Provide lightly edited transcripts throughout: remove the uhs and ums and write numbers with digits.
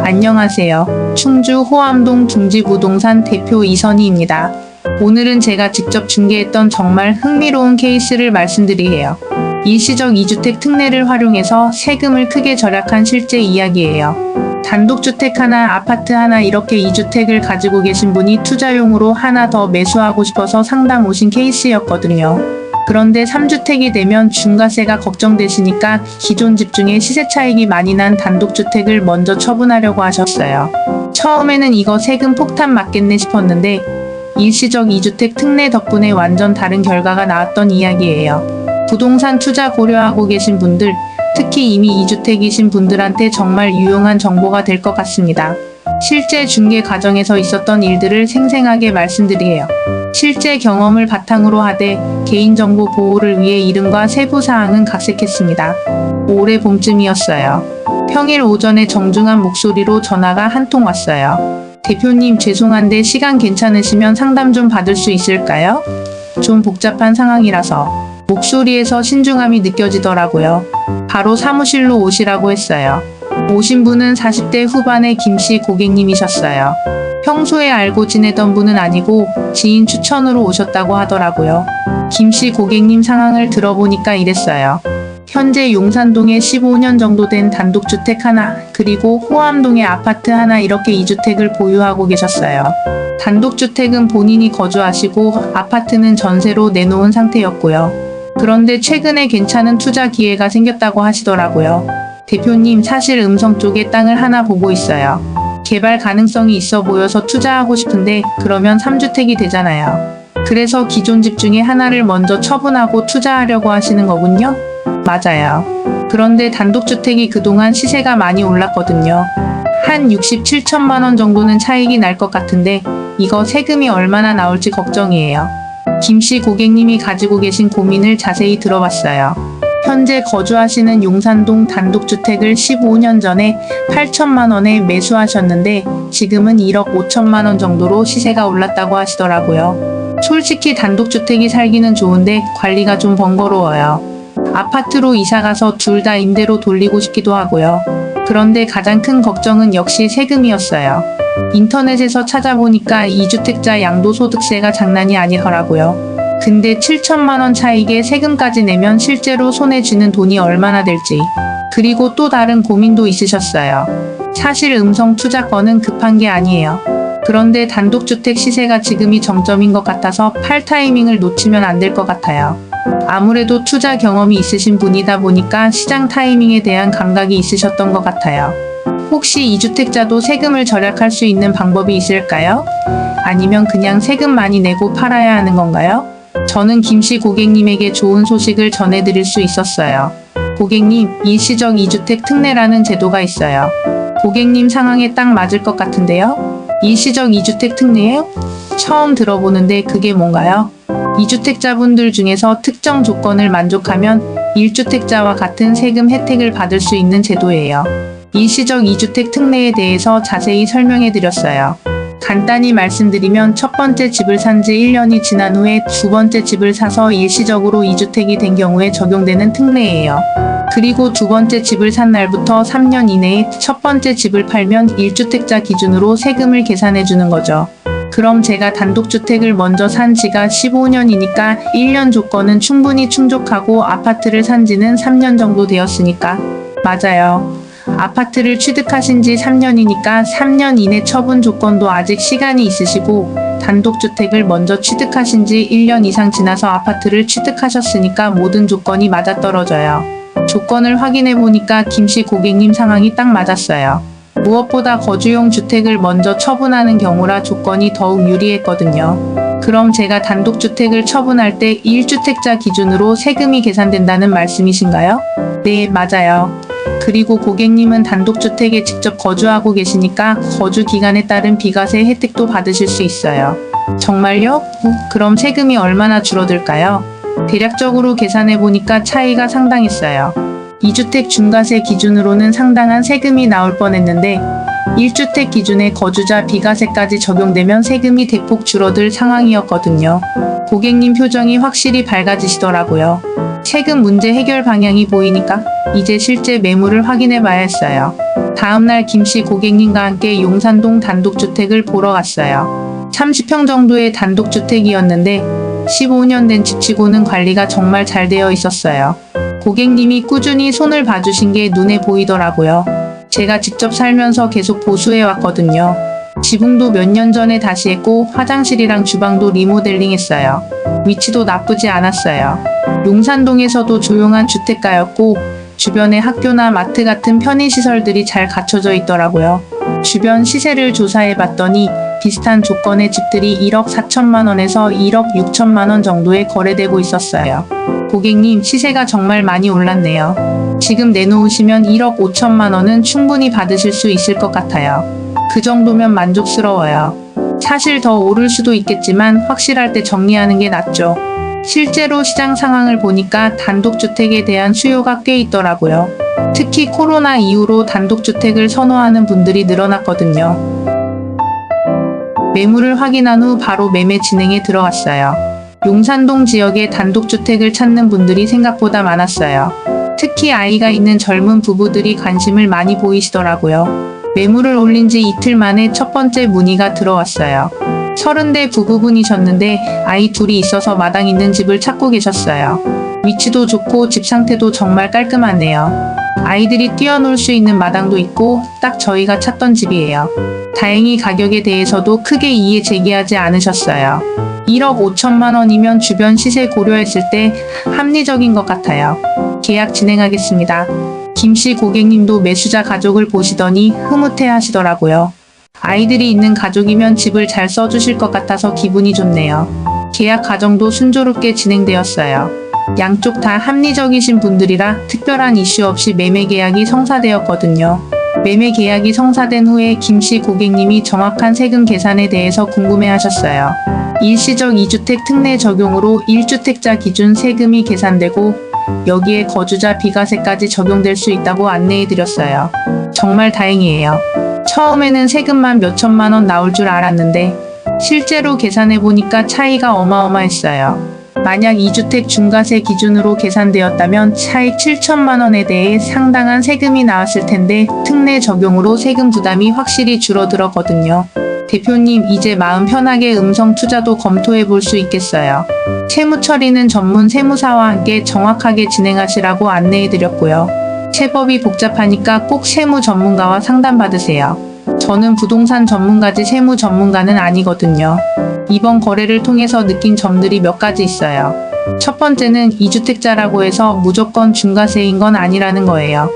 안녕하세요. 충주 호암동 둥지부동산 대표 이선희입니다. 오늘은 제가 직접 중개했던 정말 흥미로운 케이스를 말씀드리게요. 일시적 2주택 특례를 활용해서 세금을 크게 절약한 실제 이야기예요. 단독주택 하나, 아파트 하나 이렇게 2주택을 가지고 계신 분이 투자용으로 하나 더 매수하고 싶어서 상담 오신 케이스였거든요. 그런데 3주택이 되면 중과세가 걱정되시니까 기존 집 중에 시세 차익이 많이 난 단독주택을 먼저 처분하려고 하셨어요. 처음에는 이거 세금 폭탄 맞겠네 싶었는데 일시적 2주택 특례 덕분에 완전 다른 결과가 나왔던 이야기예요. 부동산 투자 고려하고 계신 분들, 특히 이미 2주택이신 분들한테 정말 유용한 정보가 될 것 같습니다. 실제 중개 과정에서 있었던 일들을 생생하게 말씀드리게요. 실제 경험을 바탕으로 하되 개인정보 보호를 위해 이름과 세부사항은 각색했습니다. 올해 봄쯤이었어요. 평일 오전에 정중한 목소리로 전화가 한 통 왔어요. 대표님 죄송한데 시간 괜찮으시면 상담 좀 받을 수 있을까요? 좀 복잡한 상황이라서. 목소리에서 신중함이 느껴지더라고요. 바로 사무실로 오시라고 했어요. 오신 분은 40대 후반의 김씨 고객님이셨어요. 평소에 알고 지내던 분은 아니고 지인 추천으로 오셨다고 하더라고요. 김씨 고객님 상황을 들어보니까 이랬어요. 현재 용산동에 15년 정도 된 단독주택 하나, 그리고 호암동에 아파트 하나 이렇게 2주택을 보유하고 계셨어요. 단독주택은 본인이 거주하시고 아파트는 전세로 내놓은 상태였고요. 그런데 최근에 괜찮은 투자 기회가 생겼다고 하시더라고요. 대표님 사실 음성 쪽에 땅을 하나 보고 있어요. 개발 가능성이 있어 보여서 투자하고 싶은데 그러면 3주택이 되잖아요. 그래서 기존 집 중에 하나를 먼저 처분하고 투자하려고 하시는 거군요? 맞아요. 그런데 단독주택이 그동안 시세가 많이 올랐거든요. 한 67천만 원 정도는 차익이 날 것 같은데 이거 세금이 얼마나 나올지 걱정이에요. 김씨 고객님이 가지고 계신 고민을 자세히 들어봤어요. 현재 거주하시는 용산동 단독주택을 15년 전에 8천만 원에 매수하셨는데 지금은 1억 5천만 원 정도로 시세가 올랐다고 하시더라고요. 솔직히 단독주택이 살기는 좋은데 관리가 좀 번거로워요. 아파트로 이사가서 둘 다 임대로 돌리고 싶기도 하고요. 그런데 가장 큰 걱정은 역시 세금이었어요. 인터넷에서 찾아보니까 2주택자 양도소득세가 장난이 아니더라고요. 근데 7천만 원 차익에 세금까지 내면 실제로 손에 쥐는 돈이 얼마나 될지. 그리고 또 다른 고민도 있으셨어요. 사실 음성 투자권은 급한 게 아니에요. 그런데 단독주택 시세가 지금이 정점인 것 같아서 팔 타이밍을 놓치면 안 될 것 같아요. 아무래도 투자 경험이 있으신 분이다 보니까 시장 타이밍에 대한 감각이 있으셨던 것 같아요. 혹시 2주택자도 세금을 절약할 수 있는 방법이 있을까요? 아니면 그냥 세금 많이 내고 팔아야 하는 건가요? 저는 김씨 고객님에게 좋은 소식을 전해드릴 수 있었어요. 고객님, 일시적 2주택 특례라는 제도가 있어요. 고객님 상황에 딱 맞을 것 같은데요? 일시적 2주택 특례요? 처음 들어보는데 그게 뭔가요? 2주택자분들 중에서 특정 조건을 만족하면 1주택자와 같은 세금 혜택을 받을 수 있는 제도예요. 일시적 2주택 특례에 대해서 자세히 설명해 드렸어요. 간단히 말씀드리면 첫 번째 집을 산 지 1년이 지난 후에 두 번째 집을 사서 일시적으로 2주택이 된 경우에 적용되는 특례예요. 그리고 두 번째 집을 산 날부터 3년 이내에 첫 번째 집을 팔면 1주택자 기준으로 세금을 계산해 주는 거죠. 그럼 제가 단독주택을 먼저 산 지가 15년이니까 1년 조건은 충분히 충족하고 아파트를 산 지는 3년 정도 되었으니까. 맞아요. 아파트를 취득하신 지 3년이니까 3년 이내 처분 조건도 아직 시간이 있으시고 단독주택을 먼저 취득하신 지 1년 이상 지나서 아파트를 취득하셨으니까 모든 조건이 맞아떨어져요. 조건을 확인해 보니까 김씨 고객님 상황이 딱 맞았어요. 무엇보다 거주용 주택을 먼저 처분하는 경우라 조건이 더욱 유리했거든요. 그럼 제가 단독주택을 처분할 때 1주택자 기준으로 세금이 계산된다는 말씀이신가요? 네, 맞아요. 그리고 고객님은 단독주택에 직접 거주하고 계시니까 거주 기간에 따른 비과세 혜택도 받으실 수 있어요. 정말요? 그럼 세금이 얼마나 줄어들까요? 대략적으로 계산해 보니까 차이가 상당했어요. 2주택 중과세 기준으로는 상당한 세금이 나올 뻔했는데 1주택 기준의 거주자 비과세까지 적용되면 세금이 대폭 줄어들 상황이었거든요. 고객님 표정이 확실히 밝아지시더라고요. 세금 문제 해결 방향이 보이니까 이제 실제 매물을 확인해 봐야 했어요. 다음날 김씨 고객님과 함께 용산동 단독주택을 보러 갔어요. 30평 정도의 단독주택이었는데 15년 된 집치고는 관리가 정말 잘 되어 있었어요. 고객님이 꾸준히 손을 봐주신 게 눈에 보이더라고요. 제가 직접 살면서 계속 보수해 왔거든요. 지붕도 몇 년 전에 다시 했고 화장실이랑 주방도 리모델링 했어요. 위치도 나쁘지 않았어요. 용산동에서도 조용한 주택가였고 주변에 학교나 마트 같은 편의시설들이 잘 갖춰져 있더라고요. 주변 시세를 조사해 봤더니 비슷한 조건의 집들이 1억 4천만 원에서 1억 6천만 원 정도에 거래되고 있었어요. 고객님, 시세가 정말 많이 올랐네요. 지금 내놓으시면 1억 5천만 원은 충분히 받으실 수 있을 것 같아요. 그 정도면 만족스러워요. 사실 더 오를 수도 있겠지만 확실할 때 정리하는 게 낫죠. 실제로 시장 상황을 보니까 단독주택에 대한 수요가 꽤 있더라고요. 특히 코로나 이후로 단독주택을 선호하는 분들이 늘어났거든요. 매물을 확인한 후 바로 매매 진행에 들어갔어요. 용산동 지역에 단독주택을 찾는 분들이 생각보다 많았어요. 특히 아이가 있는 젊은 부부들이 관심을 많이 보이시더라고요. 매물을 올린 지 이틀 만에 첫 번째 문의가 들어왔어요. 30대 부부분이셨는데 아이 둘이 있어서 마당 있는 집을 찾고 계셨어요. 위치도 좋고 집 상태도 정말 깔끔하네요. 아이들이 뛰어놀 수 있는 마당도 있고 딱 저희가 찾던 집이에요. 다행히 가격에 대해서도 크게 이의 제기하지 않으셨어요. 1억 5천만 원이면 주변 시세 고려했을 때 합리적인 것 같아요. 계약 진행하겠습니다. 김씨 고객님도 매수자 가족을 보시더니 흐뭇해 하시더라고요. 아이들이 있는 가족이면 집을 잘 써주실 것 같아서 기분이 좋네요. 계약 과정도 순조롭게 진행되었어요. 양쪽 다 합리적이신 분들이라 특별한 이슈 없이 매매 계약이 성사되었거든요. 매매 계약이 성사된 후에 김씨 고객님이 정확한 세금 계산에 대해서 궁금해하셨어요. 일시적 2주택 특례 적용으로 1주택자 기준 세금이 계산되고 여기에 거주자 비과세까지 적용될 수 있다고 안내해드렸어요. 정말 다행이에요. 처음에는 세금만 몇천만 원 나올 줄 알았는데 실제로 계산해보니까 차이가 어마어마했어요. 만약 2주택 중과세 기준으로 계산되었다면 차익 7천만 원에 대해 상당한 세금이 나왔을 텐데 특례 적용으로 세금 부담이 확실히 줄어들었거든요. 대표님, 이제 마음 편하게 음성 투자도 검토해 볼 수 있겠어요. 채무 처리는 전문 세무사와 함께 정확하게 진행하시라고 안내해 드렸고요. 채법이 복잡하니까 꼭 세무 전문가와 상담받으세요. 저는 부동산 전문가지 세무 전문가는 아니거든요. 이번 거래를 통해서 느낀 점들이 몇 가지 있어요. 첫 번째는 2주택자라고 해서 무조건 중과세인 건 아니라는 거예요.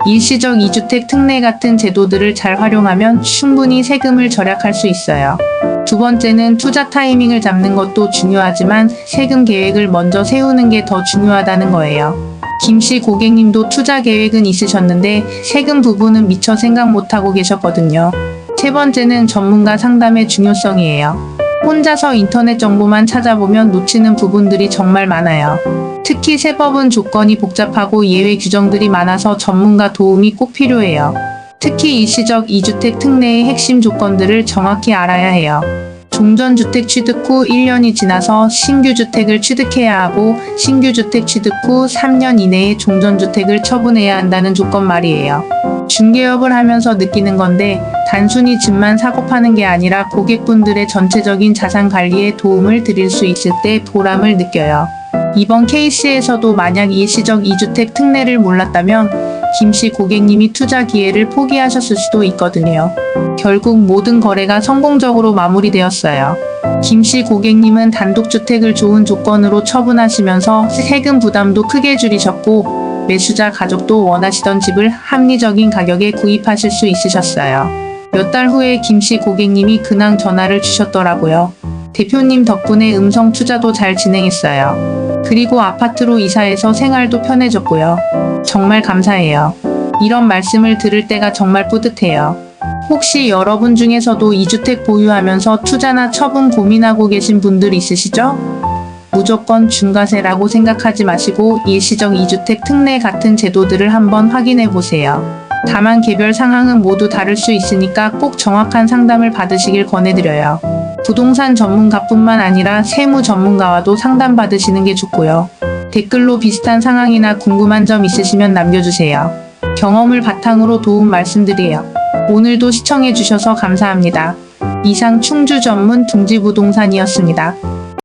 일시적 2주택 특례 같은 제도들을 잘 활용하면 충분히 세금을 절약할 수 있어요. 두 번째는 투자 타이밍을 잡는 것도 중요하지만 세금 계획을 먼저 세우는 게 더 중요하다는 거예요. 김씨 고객님도 투자 계획은 있으셨는데 세금 부분은 미처 생각 못하고 계셨거든요. 세 번째는 전문가 상담의 중요성이에요. 혼자서 인터넷 정보만 찾아보면 놓치는 부분들이 정말 많아요. 특히 세법은 조건이 복잡하고 예외 규정들이 많아서 전문가 도움이 꼭 필요해요. 특히 일시적 2주택 특례의 핵심 조건들을 정확히 알아야 해요. 종전주택 취득 후 1년이 지나서 신규주택을 취득해야 하고 신규주택 취득 후 3년 이내에 종전주택을 처분해야 한다는 조건 말이에요. 중개업을 하면서 느끼는 건데 단순히 집만 사고 파는 게 아니라 고객분들의 전체적인 자산 관리에 도움을 드릴 수 있을 때 보람을 느껴요. 이번 케이스에서도 만약 일시적 2주택 특례를 몰랐다면 김씨 고객님이 투자 기회를 포기하셨을 수도 있거든요. 결국 모든 거래가 성공적으로 마무리되었어요. 김씨 고객님은 단독주택을 좋은 조건으로 처분하시면서 세금 부담도 크게 줄이셨고 매수자 가족도 원하시던 집을 합리적인 가격에 구입하실 수 있으셨어요. 몇 달 후에 김씨 고객님이 근황 전화를 주셨더라고요. 대표님 덕분에 음성 투자도 잘 진행했어요. 그리고 아파트로 이사해서 생활도 편해졌고요. 정말 감사해요. 이런 말씀을 들을 때가 정말 뿌듯해요. 혹시 여러분 중에서도 2주택 보유하면서 투자나 처분 고민하고 계신 분들 있으시죠? 무조건 중과세라고 생각하지 마시고 일시적 2주택 특례 같은 제도들을 한번 확인해 보세요. 다만 개별 상황은 모두 다를 수 있으니까 꼭 정확한 상담을 받으시길 권해드려요. 부동산 전문가뿐만 아니라 세무 전문가와도 상담받으시는 게 좋고요. 댓글로 비슷한 상황이나 궁금한 점 있으시면 남겨주세요. 경험을 바탕으로 도움 말씀드려요. 오늘도 시청해주셔서 감사합니다. 이상 충주 전문 둥지부동산이었습니다.